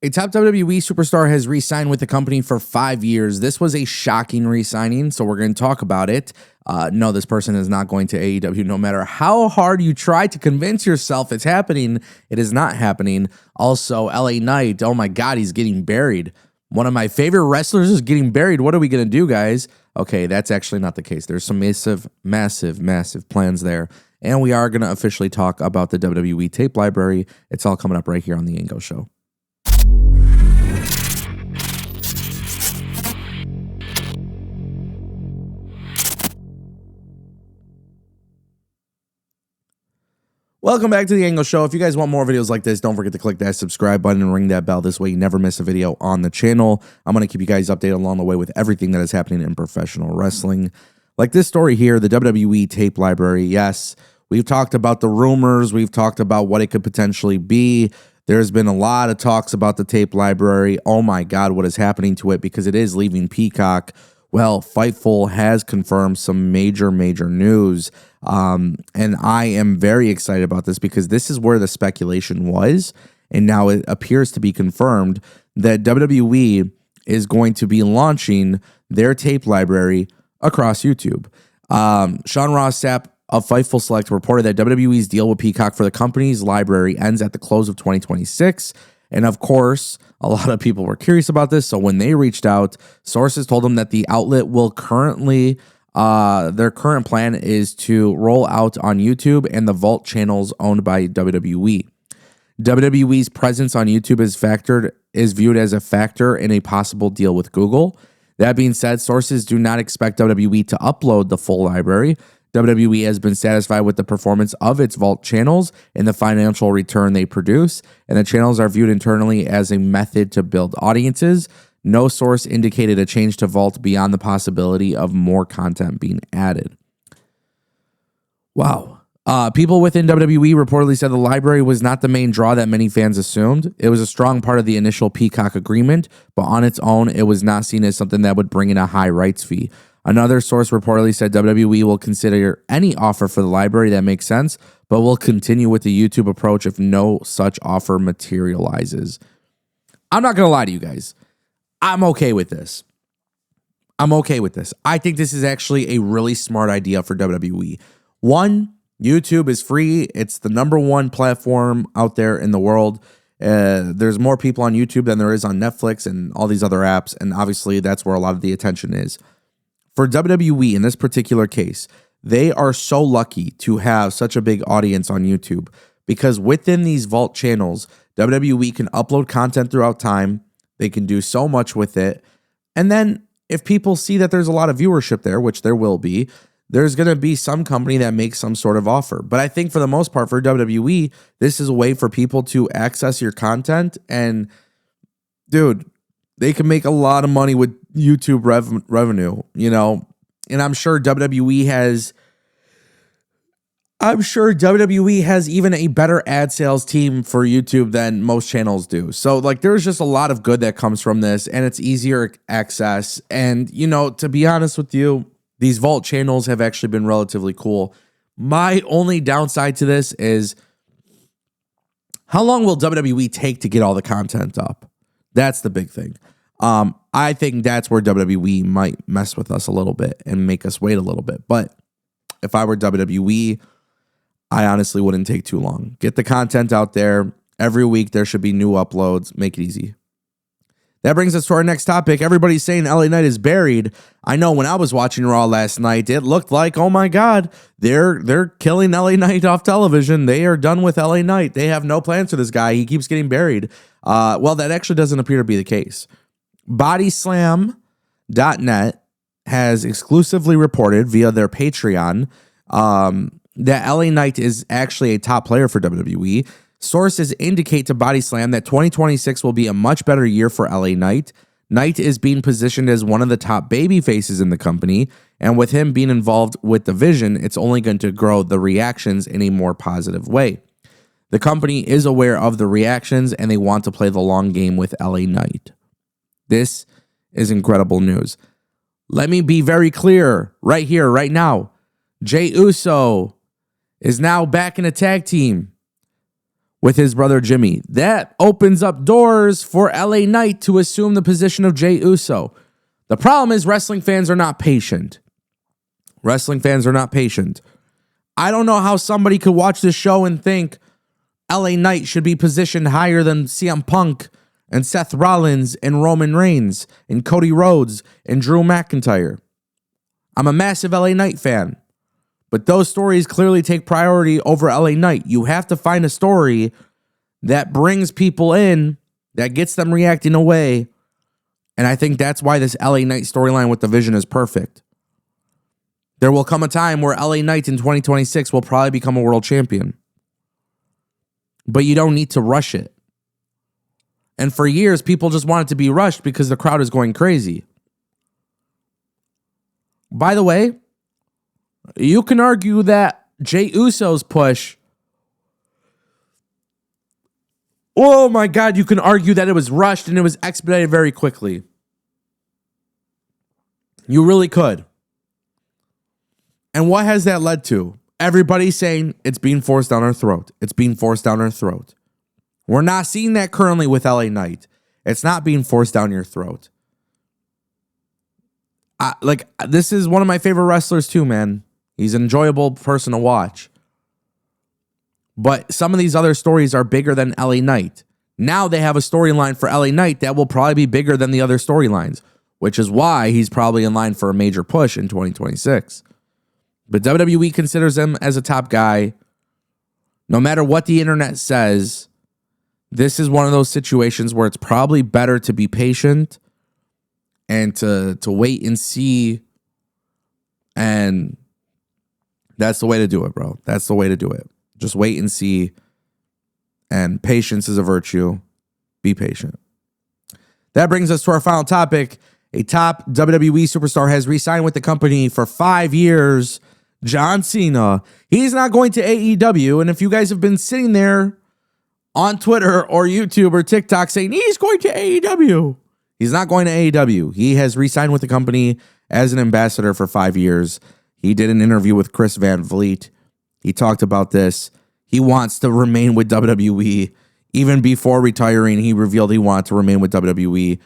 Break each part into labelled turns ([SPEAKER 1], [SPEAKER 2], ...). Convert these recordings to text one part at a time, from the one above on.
[SPEAKER 1] A top WWE superstar has re-signed with the company for 5 years. This was a shocking re-signing, so we're going to talk about it. No, this person is not going to AEW. No matter how hard you try to convince yourself it's happening, it is not happening. Also, LA Knight, oh my God, he's getting buried. One of my favorite wrestlers is getting buried. What are we going to do, guys? Okay, that's actually not the case. There's some massive plans there. And we are going to officially talk about the WWE tape library. It's all coming up right here on the Ango Show. Welcome back to the Ango Show. If you guys want more videos like this, don't forget to click that subscribe button and ring that bell. This way you never miss a video on the channel. I'm going to keep you guys updated along the way with everything that is happening in professional wrestling. Like this story here, the WWE tape library. Yes, we've talked about the rumors. We've talked about what it could potentially be. There's been a lot of talks about the tape library. Oh my God, what is happening to it? Because it is leaving Peacock. Well, Fightful has confirmed some major news. And I am very excited about this because this is where the speculation was. And now it appears to be confirmed that WWE is going to be launching their tape library across YouTube. Sean Ross Sapp of Fightful Select reported that WWE's deal with Peacock for the company's library ends at the close of 2026. And of course, a lot of people were curious about this. So when they reached out, sources told them that the outlet will currently, their current plan is to roll out on YouTube and the Vault channels owned by WWE. WWE's presence on YouTube is viewed as a factor in a possible deal with Google. That being said, sources do not expect WWE to upload the full library. WWE has been satisfied with the performance of its Vault channels and the financial return they produce, and the channels are viewed internally as a method to build audiences. No source indicated a change to Vault beyond the possibility of more content being added. Wow. People within WWE reportedly said the library was not the main draw that many fans assumed. It was a strong part of the initial Peacock agreement, but on its own, it was not seen as something that would bring in a high rights fee. Another source reportedly said WWE will consider any offer for the library that makes sense, but will continue with the YouTube approach if no such offer materializes. I'm not going to lie to you guys. I'm okay with this. I think this is actually a really smart idea for WWE. One, YouTube is free. It's the #1 platform out there in the world. There's more people on YouTube than there is on Netflix and all these other apps, and obviously that's where a lot of the attention is. For WWE, in this particular case, they are so lucky to have such a big audience on YouTube because within these Vault channels, WWE can upload content throughout time. They can do so much with it. And then if people see that there's a lot of viewership there, which there will be, there's going to be some company that makes some sort of offer. But I think for the most part, for WWE, this is a way for people to access your content. And, dude, they can make a lot of money with YouTube revenue, you know. And I'm sure WWE has even a better ad sales team for YouTube than most channels do. So like there's just a lot of good that comes from this, and it's easier access. And, you know, to be honest with you, these Vault channels have actually been relatively cool. My only downside to this is how long will WWE take to get all the content up? That's the big thing. I think that's where WWE might mess with us a little bit and make us wait a little bit. But if I were WWE, I honestly wouldn't take too long. Get the content out there. Every week there should be new uploads. Make it easy. That brings us to our next topic. Everybody's saying LA Knight is buried. I know when I was watching Raw last night, it looked like, oh my God, they're killing LA Knight off television. They are done with LA Knight. They have no plans for this guy. He keeps getting buried. Well, that actually doesn't appear to be the case. Bodyslam.net has exclusively reported via their Patreon that LA Knight is actually a top player for WWE. Sources indicate to Bodyslam that 2026 will be a much better year for LA Knight. Knight is being positioned as one of the top baby faces in the company, and with him being involved with the vision, it's only going to grow the reactions in a more positive way. The company is aware of the reactions, and they want to play the long game with LA Knight. This is incredible news. Let me be very clear right here, right now. Jey Uso is now back in a tag team with his brother Jimmy. That opens up doors for LA Knight to assume the position of Jey Uso. The problem is wrestling fans are not patient. Wrestling fans are not patient. I don't know how somebody could watch this show and think LA Knight should be positioned higher than CM Punk and Seth Rollins and Roman Reigns and Cody Rhodes and Drew McIntyre. I'm a massive LA Knight fan, but those stories clearly take priority over LA Knight. You have to find a story that brings people in, that gets them reacting away, and I think that's why this LA Knight storyline with the Vision is perfect. There will come a time where LA Knight in 2026 will probably become a world champion. But you don't need to rush it. And for years, people just want it to be rushed because the crowd is going crazy. By the way, you can argue that Jey Uso's push, oh my God, you can argue that it was rushed and it was expedited very quickly. You really could. And what has that led to? Everybody saying it's being forced down our throat. It's being forced down our throat. We're not seeing that currently with LA Knight. It's not being forced down your throat. This is one of my favorite wrestlers too, man. He's an enjoyable person to watch. But some of these other stories are bigger than LA Knight. Now they have a storyline for LA Knight that will probably be bigger than the other storylines, which is why he's probably in line for a major push in 2026. But WWE considers him as a top guy. No matter what the internet says, this is one of those situations where it's probably better to be patient and to wait and see. And that's the way to do it, bro. That's the way to do it. Just wait and see. And patience is a virtue. Be patient. That brings us to our final topic. A top WWE superstar has re-signed with the company for 5 years. John Cena. He's not going to AEW. And if you guys have been sitting there on Twitter or YouTube or TikTok saying he's going to AEW, he's not going to AEW. He has re-signed with the company as an ambassador for 5 years. He did an interview with Chris Van Vliet. He talked about this. He wants to remain with WWE. Even before retiring, he revealed he wanted to remain with WWE.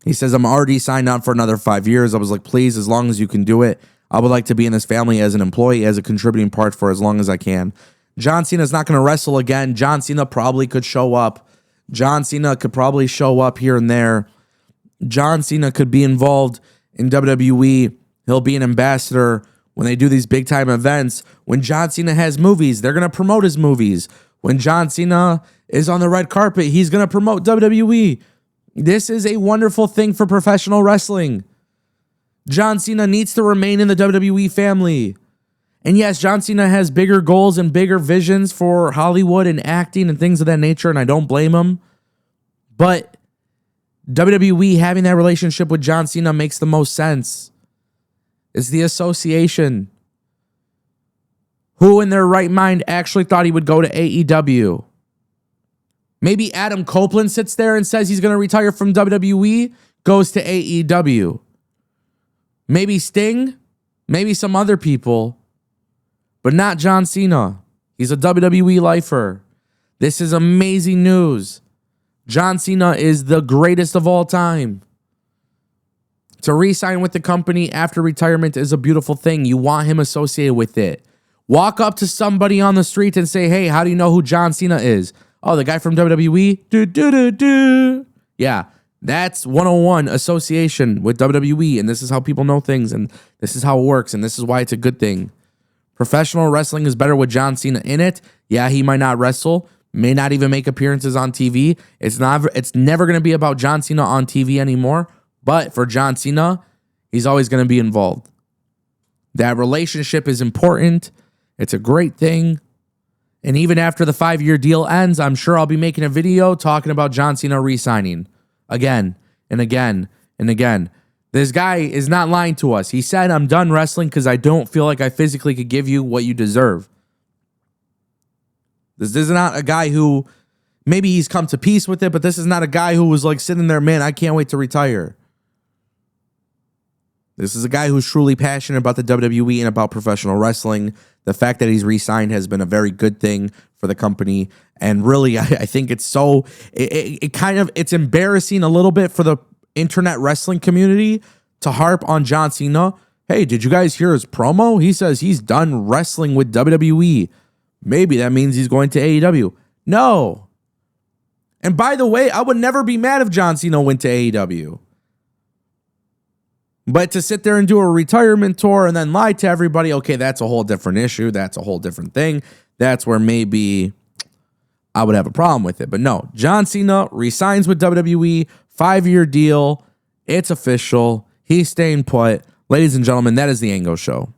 [SPEAKER 1] He says, I'm already signed on for another 5 years. I was like, please, as long as you can do it. I would like to be in this family as an employee, as a contributing part for as long as I can. John Cena's not going to wrestle again. John Cena probably could show up. John Cena could probably show up here and there. John Cena could be involved in WWE. He'll be an ambassador when they do these big time events. When John Cena has movies, they're going to promote his movies. When John Cena is on the red carpet, he's going to promote WWE. This is a wonderful thing for professional wrestling. John Cena needs to remain in the WWE family. And yes, John Cena has bigger goals and bigger visions for Hollywood and acting and things of that nature, and I don't blame him. But WWE having that relationship with John Cena makes the most sense. It's the association. Who in their right mind actually thought he would go to AEW? Maybe Adam Copeland sits there and says he's going to retire from WWE, goes to AEW. Maybe Sting, maybe some other people, but not John Cena. He's a WWE lifer. This is amazing news. John Cena is the greatest of all time. To re-sign with the company after retirement is a beautiful thing. You want him associated with it. Walk up to somebody on the street and say, hey, how do you know who John Cena is? Oh, the guy from WWE? Yeah. That's 101 association with WWE, and this is how people know things, and this is how it works, and this is why it's a good thing. Professional wrestling is better with John Cena in it. Yeah, he might not wrestle, may not even make appearances on TV. It's never going to be about John Cena on TV anymore, but for John Cena, he's always going to be involved. That relationship is important. It's a great thing. And even after the 5-year deal ends, I'm sure I'll be making a video talking about John Cena re-signing. Again and again and again. This guy is not lying to us. He said, I'm done wrestling because I don't feel like I physically could give you what you deserve. This is not a guy who, maybe he's come to peace with it, but this is not a guy who was like sitting there, man, I can't wait to retire. This is a guy who's truly passionate about the WWE and about professional wrestling. The fact that he's re-signed has been a very good thing for the company. And really, I think it's it's embarrassing a little bit for the internet wrestling community to harp on John Cena. Hey, did you guys hear his promo? He says he's done wrestling with WWE. Maybe that means he's going to AEW. No. And by the way, I would never be mad if John Cena went to AEW. But to sit there and do a retirement tour and then lie to everybody, okay, that's a whole different issue. That's a whole different thing. That's where maybe I would have a problem with it. But no, John Cena resigns with WWE, 5-year deal. It's official. He's staying put. Ladies and gentlemen, that is the Ango Show.